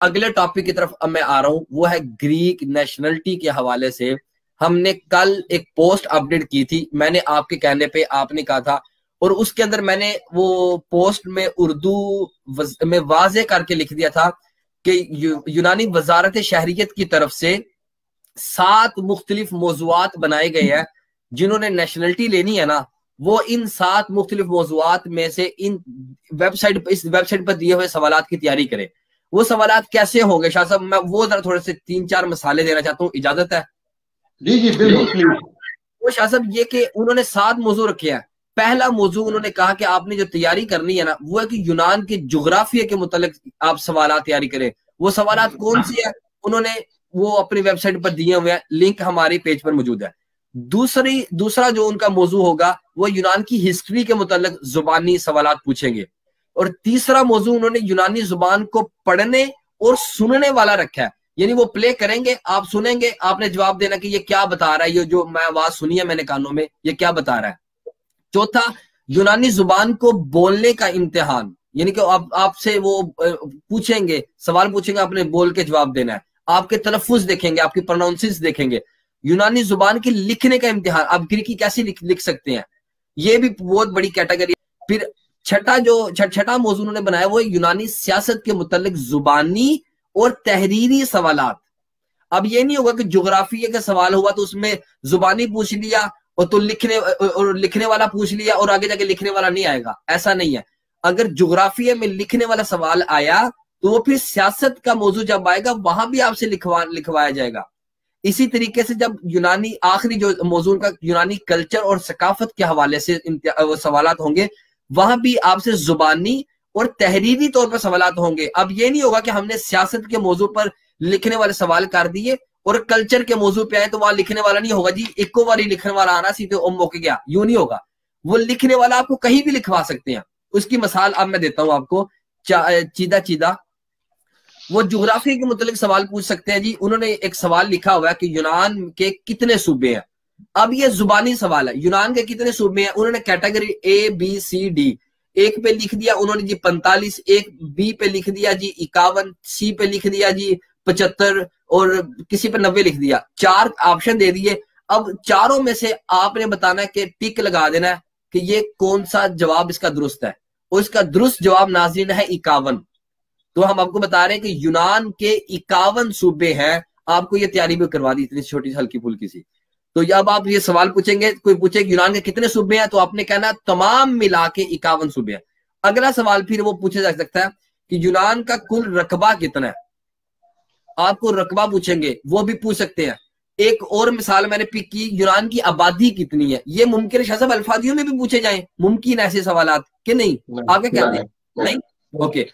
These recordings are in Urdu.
اگلے ٹاپک کی طرف اب میں آ رہا ہوں، وہ ہے گریک نیشنلٹی کے حوالے سے. ہم نے کل ایک پوسٹ اپڈیٹ کی تھی، میں نے آپ کے کہنے پہ، آپ نے کہا تھا، اور اس کے اندر میں نے وہ پوسٹ میں اردو میں واضح کر کے لکھ دیا تھا کہ یونانی وزارت شہریت کی طرف سے 7 مختلف موضوعات بنائے گئے ہیں. جنہوں نے نیشنلٹی لینی ہے نا، وہ ان 7 مختلف موضوعات میں سے اس ویب سائٹ پر دیے ہوئے سوالات کی تیاری کرے. وہ سوالات کیسے ہوں گے شاہ صاحب؟ میں وہ ذرا تھوڑے سے 3-4 مسالے دینا چاہتا ہوں، اجازت ہے؟ جی جی بالکل. وہ شاہ صاحب یہ کہ انہوں نے 7 موضوع رکھے ہیں. پہلا موضوع انہوں نے کہا کہ آپ نے جو تیاری کرنی ہے نا، وہ ہے کہ یونان کے جغرافیہ کے متعلق آپ سوالات تیاری کریں. وہ سوالات کون سی ہیں؟ انہوں نے وہ اپنی ویب سائٹ پر دیے ہوئے ہیں، لنک ہمارے پیج پر موجود ہے. دوسرا جو ان کا موضوع ہوگا وہ یونان کی ہسٹری کے متعلق زبانی سوالات پوچھیں گے. اور تیسرا موضوع انہوں نے یونانی زبان کو پڑھنے اور سننے والا رکھا ہے. یعنی وہ پلے کریں گے، آپ سنیں گے، آپ نے جواب دینا کہ یہ کیا بتا رہا ہے، یہ جو میں آواز سنی ہے میں نے کانوں میں، یہ کیا بتا رہا ہے. چوتھا، یونانی زبان کو بولنے کا امتحان، یعنی کہ آپ سے وہ پوچھیں گے، سوال پوچھیں گے، آپ نے بول کے جواب دینا ہے. آپ کے تلفظ دیکھیں گے، آپ کی پروننسز دیکھیں گے. یونانی زبان کی لکھنے کا امتحان، آپ گریکی کیسے لکھ سکتے ہیں، یہ بھی بہت بڑی کیٹیگری. پھر چھٹا موضوع انہوں نے بنایا وہ یونانی سیاست کے متعلق زبانی اور تحریری سوالات. اب یہ نہیں ہوگا کہ جغرافیہ کا سوال ہوا تو اس میں زبانی پوچھ لیا اور تو لکھنے والا پوچھ لیا اور آگے جا کے لکھنے والا نہیں آئے گا. ایسا نہیں ہے. اگر جغرافیہ میں لکھنے والا سوال آیا تو وہ پھر سیاست کا موضوع جب آئے گا وہاں بھی آپ سے لکھوایا جائے گا. اسی طریقے سے جب یونانی آخری جو موضوع کا یونانی کلچر اور ثقافت کے حوالے سے سوالات ہوں گے، وہاں بھی آپ سے زبانی اور تحریری طور پر سوالات ہوں گے. اب یہ نہیں ہوگا کہ ہم نے سیاست کے موضوع پر لکھنے والے سوال کر دیے اور کلچر کے موضوع پہ آئے تو وہاں لکھنے والا نہیں ہوگا جی ایکو باری لکھنے والا آنا سیدھے موقع گیا، یوں نہیں ہوگا. وہ لکھنے والا آپ کو کہیں بھی لکھوا سکتے ہیں. اس کی مثال اب میں دیتا ہوں آپ کو. چیدہ وہ جغرافیہ کے متعلق سوال پوچھ سکتے ہیں. جی انہوں نے ایک سوال لکھا ہوا ہے کہ یونان کے کتنے صوبے ہیں. اب یہ زبانی سوال ہے، یونان کے کتنے صوبے ہیں. انہوں نے category A B C D، ایک پہ لکھ دیا انہوں نے جی 45، ایک بی پہ لکھ دیا جی 51، سی پہ لکھ دیا جی 75، اور کسی پہ 90 لکھ دیا. 4 آپشن دے دیے. اب چاروں میں سے آپ نے بتانا ہے کہ ٹک لگا دینا ہے کہ یہ کون سا جواب اس کا درست ہے، اور اس کا درست جواب ناظرین ہے 51. تو ہم آپ کو بتا رہے ہیں کہ یونان کے 51 صوبے ہیں. آپ کو یہ تیاری بھی کروا دی اتنی چھوٹی ہلکی پھلکی سی. تو جب آپ یہ سوال پوچھیں گے، کوئی پوچھے کہ یونان کے کتنے صوبے ہیں، تو آپ نے کہنا تمام ملا کے 51 صوبے ہیں. اگلا سوال پھر وہ پوچھا جا سکتا ہے کہ یونان کا کل رقبہ کتنا ہے. آپ کو رقبہ پوچھیں گے، وہ بھی پوچھ سکتے ہیں. ایک اور مثال میں نے پک کی، یونان کی آبادی کتنی ہے. یہ ممکن ہے شاہ صاحب الفاظیوں میں بھی پوچھے جائیں، ممکن ایسے سوالات کہ نہیں؟ آپ کیا کہتے ہیں؟ نہیں. اوکے.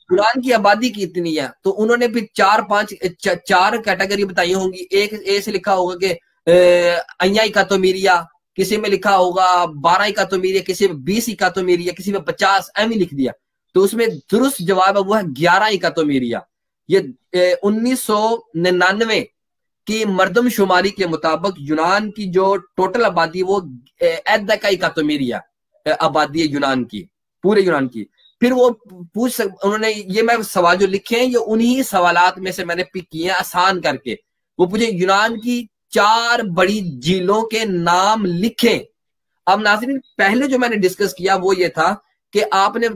یونان کی آبادی کتنی ہے، تو انہوں نے پھر 4 کیٹیگری بتائی ہوں گی. ایک اے سے لکھا ہوگا کہ ایاں اکاتومیریا، کسی میں لکھا ہوگا 12 اکاتومیریا، کسی میں 20 اکاتومیریا، کسی میں 50، ایم ہی لکھ دیا. تو اس میں درست جواب ہے وہ ہے 11 اکاتومیریا. یہ 1999 کی مردم شماری کے مطابق یونان کی جو ٹوٹل آبادی وہ 11 اکاتومیریا آبادی ہے یونان کی، پورے یونان کی. پھر وہ انہوں نے یہ میں سوال جو لکھے ہیں یہ انہی سوالات میں سے میں نے پک کیے ہیں آسان کر کے. وہ پوچھے یونان کی 4 بڑی جھیلوں کے نام لکھیں. اب ناظرین پہلے جو میں نے ڈسکس کیا وہ یہ تھا کہ آپ نے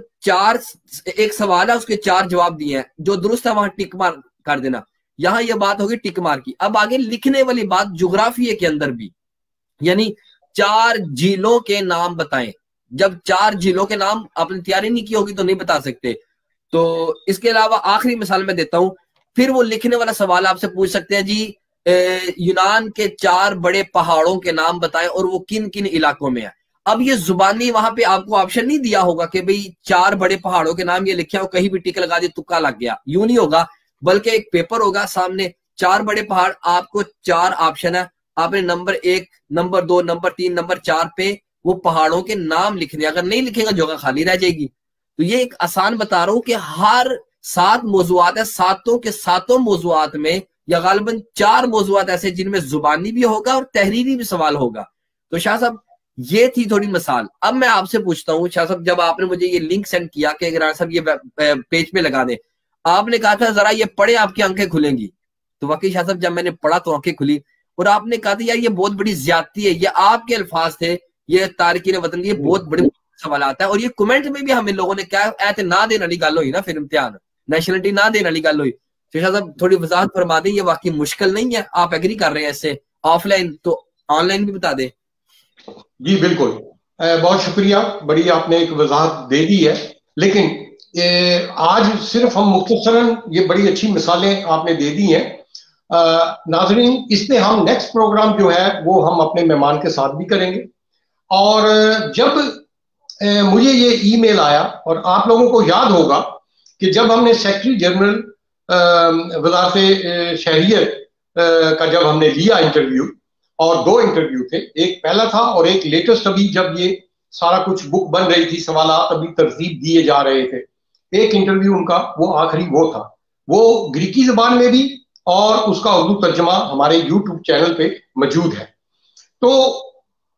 ایک سوال ہے اس کے 4 جواب دیے ہیں، جو درست ہے وہاں ٹک مار کر دینا. یہاں یہ بات ہوگی ٹک مار کی. اب آگے لکھنے والی بات جغرافیہ کے اندر بھی، یعنی 4 جھیلوں کے نام بتائیں. جب 4 جھیلوں کے نام آپ نے تیاری نہیں کی ہوگی تو نہیں بتا سکتے. تو اس کے علاوہ آخری مثال میں دیتا ہوں. پھر وہ لکھنے والا سوال آپ سے پوچھ سکتے ہیں جی یونان کے 4 بڑے پہاڑوں کے نام بتائیں اور وہ کن کن علاقوں میں ہیں. اب یہ زبانی وہاں پہ آپ کو آپشن نہیں دیا ہوگا کہ بھئی 4 بڑے پہاڑوں کے نام یہ لکھے ہو، کہیں بھی ٹک لگا دی تکا لگ گیا، یوں نہیں ہوگا. بلکہ ایک پیپر ہوگا سامنے، 4 بڑے پہاڑ، آپ کو 4 آپشن ہے. آپ نے نمبر 1، نمبر 2، نمبر 3، نمبر 4 پہ وہ پہاڑوں کے نام لکھنے. اگر نہیں لکھے گا جگہ خالی رہ جائے گی. تو یہ ایک آسان بتا رہا ہوں کہ ہر 7 موضوعات ہے، 7 کے 7 موضوعات میں یا غالباً 4 موضوعات ایسے جن میں زبانی بھی ہوگا اور تحریری بھی سوال ہوگا. تو شاہ صاحب یہ تھی تھوڑی مثال. اب میں آپ سے پوچھتا ہوں شاہ صاحب، جب آپ نے مجھے یہ لنک سینڈ کیا کہ اگر صاحب یہ پیج پہ لگا دیں، آپ نے کہا تھا ذرا یہ پڑھے آپ کی آنکھیں کھلیں گی. تو واقعی شاہ صاحب جب میں نے پڑھا تو آنکھیں کھلی, اور آپ نے کہا تھا یار یہ بہت بڑی زیادتی ہے, یہ آپ کے الفاظ تھے, یہ تارکین وطن, یہ بہت بڑے سوالات ہیں. اور یہ کمنٹ میں بھی ہمیں لوگوں نے کیا ایسے نہ دینے والی گل ہوئی نا, پھر امتحان نیشنلٹی نہ دینے والی گل ہوئی. شاہ صاحب تھوڑی وضاحت فرما دیں, یہ واقعی مشکل نہیں ہے؟ آپ ایگری کر رہے ہیں اس سے؟ آف لائن تو آن لائن بھی بتا دیں. جی بالکل, بہت شکریہ, بڑی آپ نے ایک وضاحت دے دی ہے. لیکن آج صرف ہم مختصراً یہ بڑی اچھی مثالیں آپ نے دے دی ہیں. ناظرین, اس پہ ہم نیکسٹ پروگرام جو ہے وہ ہم اپنے مہمان کے ساتھ بھی کریں گے. اور جب مجھے یہ ای میل آیا, اور آپ لوگوں کو یاد ہوگا کہ جب ہم نے سیکرٹری جنرل وزارت شہریت کا جب ہم نے لیا انٹرویو, اور 2 انٹرویو تھے, ایک پہلا تھا اور ایک لیٹسٹ ابھی جب یہ سارا کچھ بک بن رہی تھی, سوالات ابھی ترتیب دیے جا رہے تھے, ایک انٹرویو ان کا وہ آخری وہ تھا, وہ گریکی زبان میں بھی, اور اس کا اردو ترجمہ ہمارے یوٹیوب چینل پہ موجود ہے. تو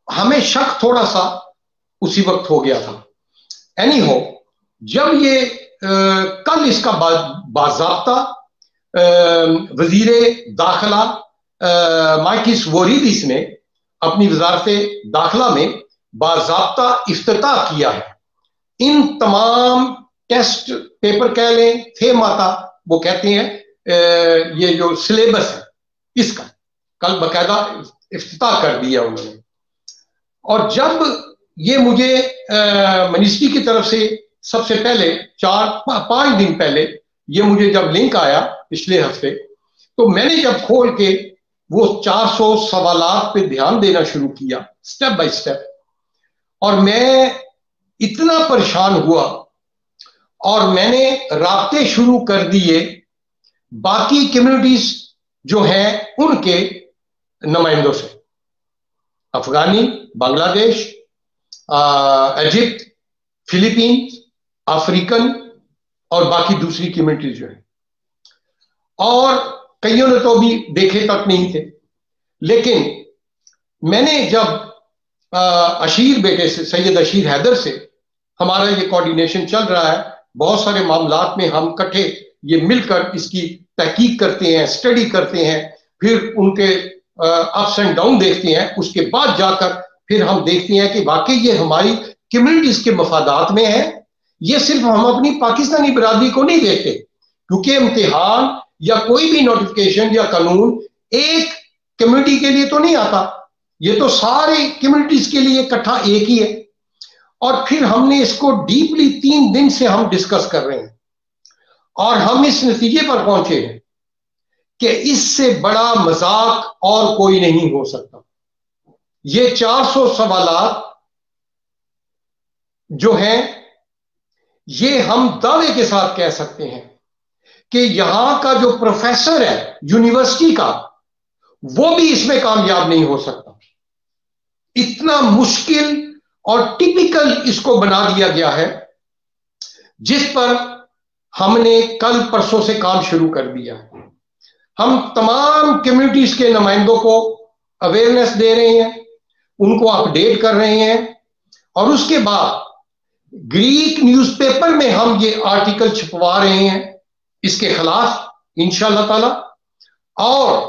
ہمیں شک تھوڑا سا اسی وقت ہو گیا تھا. اینی ہو, جب یہ کل اس کا باضابطہ وزیر داخلہ مائیکس ووریدس نے اپنی وزارت داخلہ میں باضابطہ افتتاح کیا ہے. ان تمام ٹیسٹ پیپر کہہ لیں, تھیم آتا وہ کہتے ہیں, یہ جو سلیبس ہے اس کا کل باقاعدہ افتتاح کر دیا انہوں نے. اور جب یہ مجھے منسٹری کی طرف سے سب سے پہلے 4-5 دن پہلے یہ مجھے جب لنک آیا پچھلے ہفتے, تو میں نے جب کھول کے وہ 400 سوالات پہ دھیان دینا شروع کیا سٹیپ بائی سٹیپ, اور میں اتنا پریشان ہوا, اور میں نے رابطے شروع کر دیے باقی کمیونٹیز جو ہیں ان کے نمائندوں سے, افغانی, بنگلہ دیش, ایجپٹ, فلپین, افریقن اور باقی دوسری کمیونٹیز جو ہیں, اور کئیوں نے تو بھی دیکھے تک نہیں تھے. لیکن میں نے جب اشیر بیٹے سے, سید اشیر حیدر سے ہمارا یہ کوارڈینیشن چل رہا ہے, بہت سارے معاملات میں ہم کٹھے یہ مل کر اس کی تحقیق کرتے ہیں, اسٹڈی کرتے ہیں, پھر ان کے اپس اینڈ ڈاؤن دیکھتے ہیں, اس کے بعد جا کر پھر ہم دیکھتے ہیں کہ واقعی یہ ہماری کمیونٹیز کے مفادات میں ہے. یہ صرف ہم اپنی پاکستانی برادری کو نہیں دیکھتے, کیونکہ امتحان یا کوئی بھی نوٹیفکیشن یا قانون ایک کمیونٹی کے لیے تو نہیں آتا, یہ تو سارے کمیونٹیز کے لیے اکٹھا ایک ہی ہے. اور پھر ہم نے اس کو ڈیپلی 3 دن سے ہم ڈسکس کر رہے ہیں, اور ہم اس نتیجے پر پہنچے ہیں کہ اس سے بڑا مذاق اور کوئی نہیں ہو سکتا. یہ 400 سوالات جو ہیں, یہ ہم دعوے کے ساتھ کہہ سکتے ہیں کہ یہاں کا جو پروفیسر ہے یونیورسٹی کا, وہ بھی اس میں کامیاب نہیں ہو سکتا. اتنا مشکل اور ٹپیکل اس کو بنا دیا گیا ہے, جس پر ہم نے کل پرسوں سے کام شروع کر دیا. ہم تمام کمیونٹیز کے نمائندوں کو اویئرنیس دے رہے ہیں, ان کو اپڈیٹ کر رہے ہیں, اور اس کے بعد گریک نیوز پیپر میں ہم یہ آرٹیکل چھپوا رہے ہیں اس کے خلاف انشاءاللہ تعالی. اور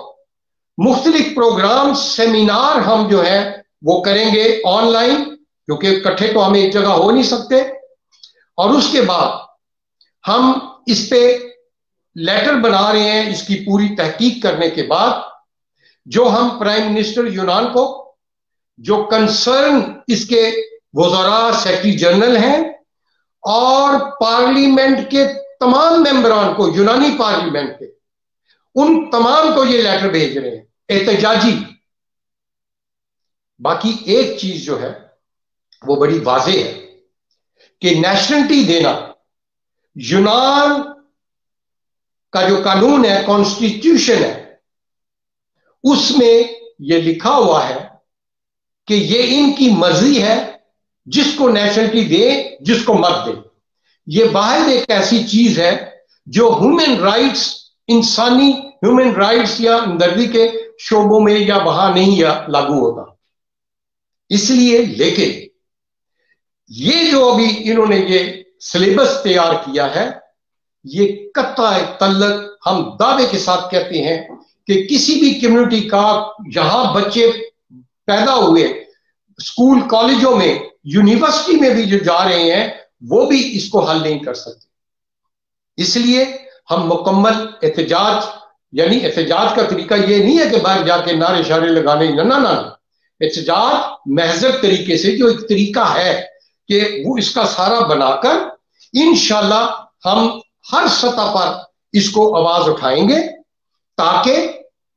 مختلف پروگرام سیمینار ہم جو ہے وہ کریں گے آن لائن, کیونکہ اکٹھے تو ہم ایک جگہ ہو نہیں سکتے. اور اس کے بعد ہم اس پہ لیٹر بنا رہے ہیں, اس کی پوری تحقیق کرنے کے بعد, جو ہم پرائم منسٹر یونان کو, جو کنسرن اس کے وزراء سیکرٹری جنرل ہیں, اور پارلیمنٹ کے تمام ممبران کو, یونانی پارلیمنٹ کے, ان تمام کو یہ لیٹر بھیج رہے ہیں احتجاجی. باقی ایک چیز جو ہے وہ بڑی واضح ہے کہ نیشنلٹی دینا یونان کا جو قانون ہے, کانسٹیٹیوشن ہے, اس میں یہ لکھا ہوا ہے کہ یہ ان کی مرضی ہے, جس کو نیشنلٹی دے جس کو مت دے. یہ باہر ایک ایسی چیز ہے جو ہیومن رائٹس, انسانی ہیومن رائٹس یا ہمدردی کے شعبوں میں یا وہاں نہیں لاگو ہوتا. اس لیے لیکن یہ جو ابھی انہوں نے یہ سلیبس تیار کیا ہے, یہ قطع تعلق ہم دعوے کے ساتھ کہتے ہیں کہ کسی بھی کمیونٹی کا جہاں بچے پیدا ہوئے اسکول کالجوں میں یونیورسٹی میں بھی جو جا رہے ہیں وہ بھی اس کو حل نہیں کر سکتے۔ اس لیے ہم مکمل احتجاج، یعنی احتجاج کا طریقہ یہ نہیں ہے کہ باہر جا کے نعرے شعرے لگانے، نہ احتجاج محضر طریقے سے جو ایک طریقہ ہے کہ وہ اس کا سارا بنا کر انشاءاللہ ہم ہر سطح پر اس کو آواز اٹھائیں گے تاکہ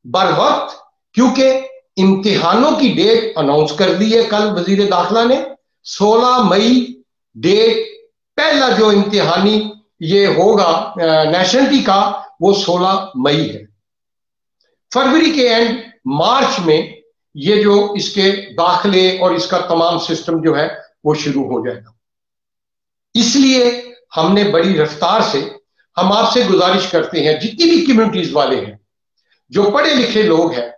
بر وقت، کیونکہ امتحانوں کی ڈیٹ اناؤنس کر دی ہے کل وزیر داخلہ نے، 16 مئی ڈیٹ، پہلا جو امتحانی یہ ہوگا نیشنلٹی کا وہ 16 مئی ہے۔ فروری کے اینڈ مارچ میں یہ جو اس کے داخلے اور اس کا تمام سسٹم جو ہے وہ شروع ہو جائے گا۔ اس لیے ہم نے بڑی رفتار سے، ہم آپ سے گزارش کرتے ہیں جتنی بھی کمیونٹیز والے ہیں جو پڑھے لکھے لوگ ہیں،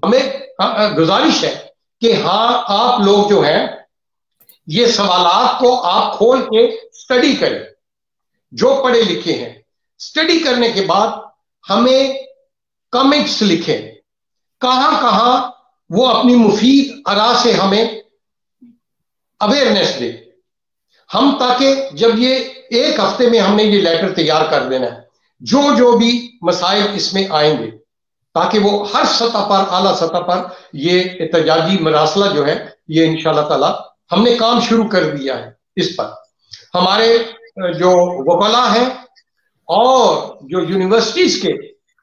ہمیں گزارش ہے کہ ہاں آپ لوگ جو ہیں یہ سوالات کو آپ کھول کے سٹڈی کریں، جو پڑھے لکھے ہیں سٹڈی کرنے کے بعد ہمیں کمنٹس لکھیں، کہاں کہاں وہ اپنی مفید آراء سے ہمیں اویئرنیس دے، ہم تاکہ جب یہ ایک ہفتے میں ہم نے یہ لیٹر تیار کر دینا ہے، جو بھی مسائل اس میں آئیں گے تاکہ وہ ہر سطح پر، اعلیٰ سطح پر یہ احتجاجی مراسلہ جو ہے یہ انشاءاللہ تعالی ہم نے کام شروع کر دیا ہے۔ اس پر ہمارے جو وکلاء ہیں اور جو یونیورسٹیز کے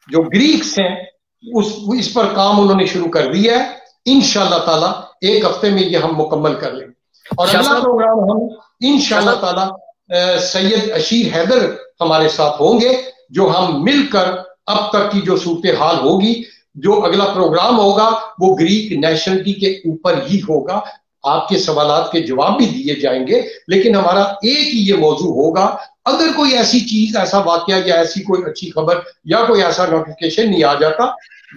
جو گریکس ہیں اس پر کام انہوں نے شروع کر دیا ہے، انشاءاللہ تعالی ایک ہفتے میں یہ ہم مکمل کر لیں گے۔ اور اگلا پروگرام ہم انشاءاللہ تعالی سید اشیر حیدر ہمارے ساتھ ہوں گے، جو ہم مل کر اب تک کی جو صورتحال ہوگی، جو اگلا پروگرام ہوگا وہ گریک نیشنلٹی کے اوپر ہی ہوگا۔ آپ کے سوالات کے جواب بھی دیے جائیں گے، لیکن ہمارا ایک ہی یہ موضوع ہوگا، اگر کوئی ایسی چیز، ایسا واقعہ یا ایسی کوئی اچھی خبر یا کوئی ایسا نوٹیفیکیشن نہیں آ جاتا،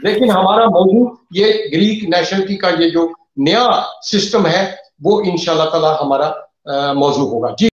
لیکن ہمارا موضوع یہ گریک نیشنلٹی کا یہ جو نیا سسٹم ہے وہ انشاءاللہ تعالی ہمارا موضوع ہوگا۔ جی